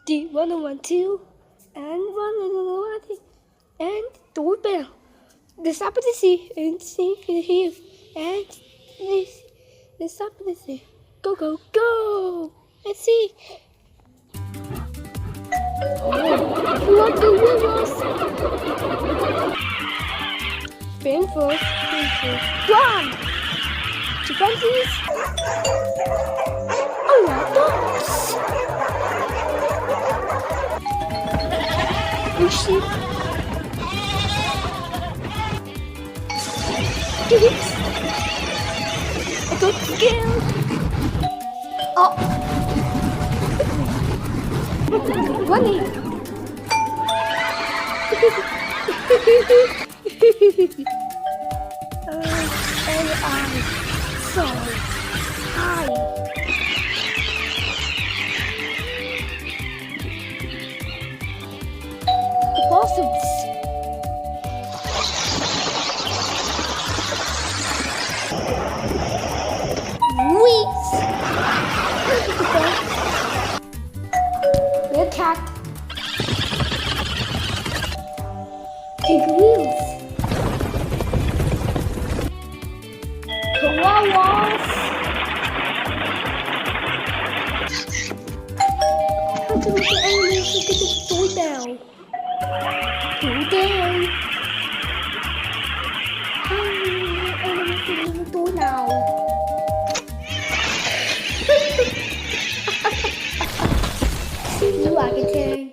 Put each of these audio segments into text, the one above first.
D1012 and 111 and doorbell. This up to see and see here and this up to see. Go go go! Let's see. What the wheels? Spin first. One. Chimpanzees. Oh, dogs. Sheep. Pigs. I got scared. Oh. Running. And I'm so high. The possums. Weeds. The cat. Kangaroos. Koalas. How to make the animals to get the doorbell? Doorbell. How do the animals to get the door now? You like it, Terry?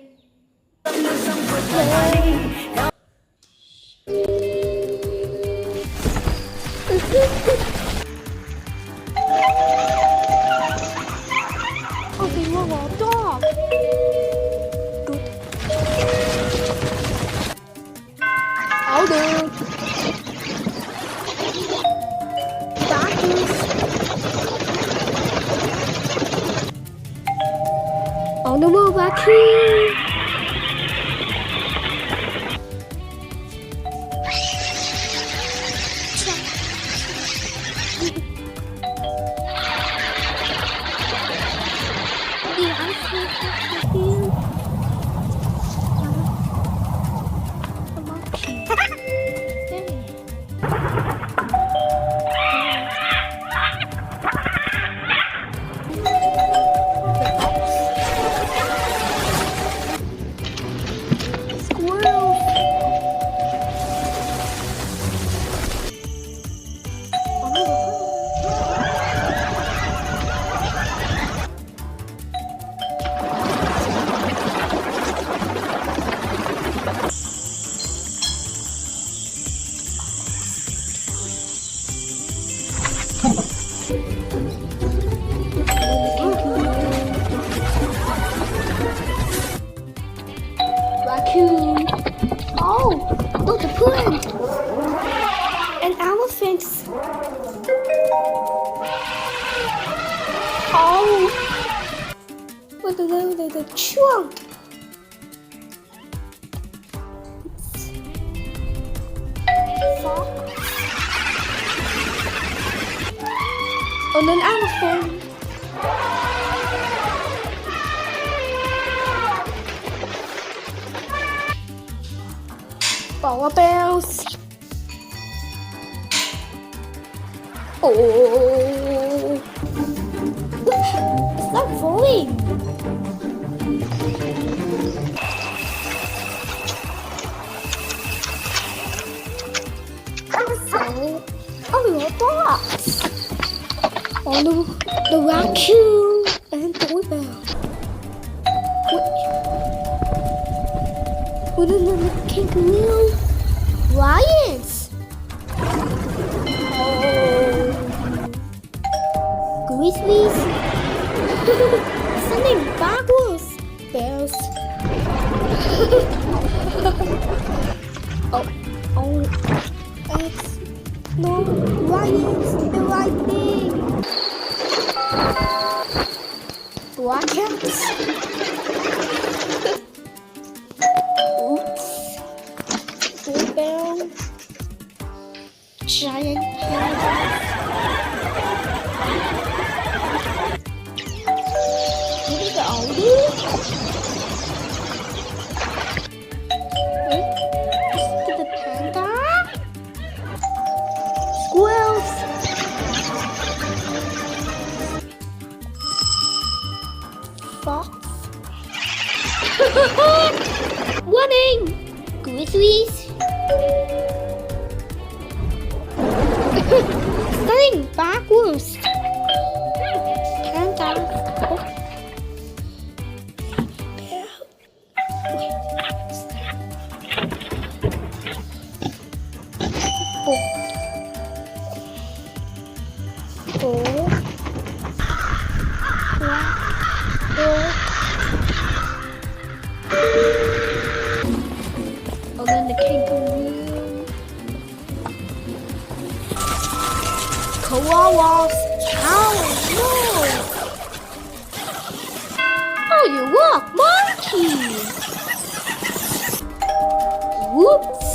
Oh, they were all dog. Good. I'll do. Donkeys. On the move, raccoon. Raccoon. Oh, look, a plant. An elephant. Oh, look at the trunk. Fox. And an elephant. Power bells. Oh, it's not falling. Oh, your dogs. Oh, the raccoon and doorbell. What is the kangaroo? Lions. Oh, grizzlies. Something backwards. Bears. Oh, it's no lions. The lightning. Black cats. Oops. Doorbell. Giant pandas. Warning! Grizzlies. Running backwards. Count down. Four. And then the kangaroo. Koalas. Oh no! Oh, you walk, monkey! Whoops!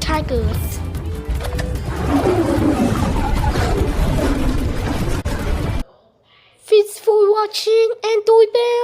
Tigers. Thanks for watching and doorbell.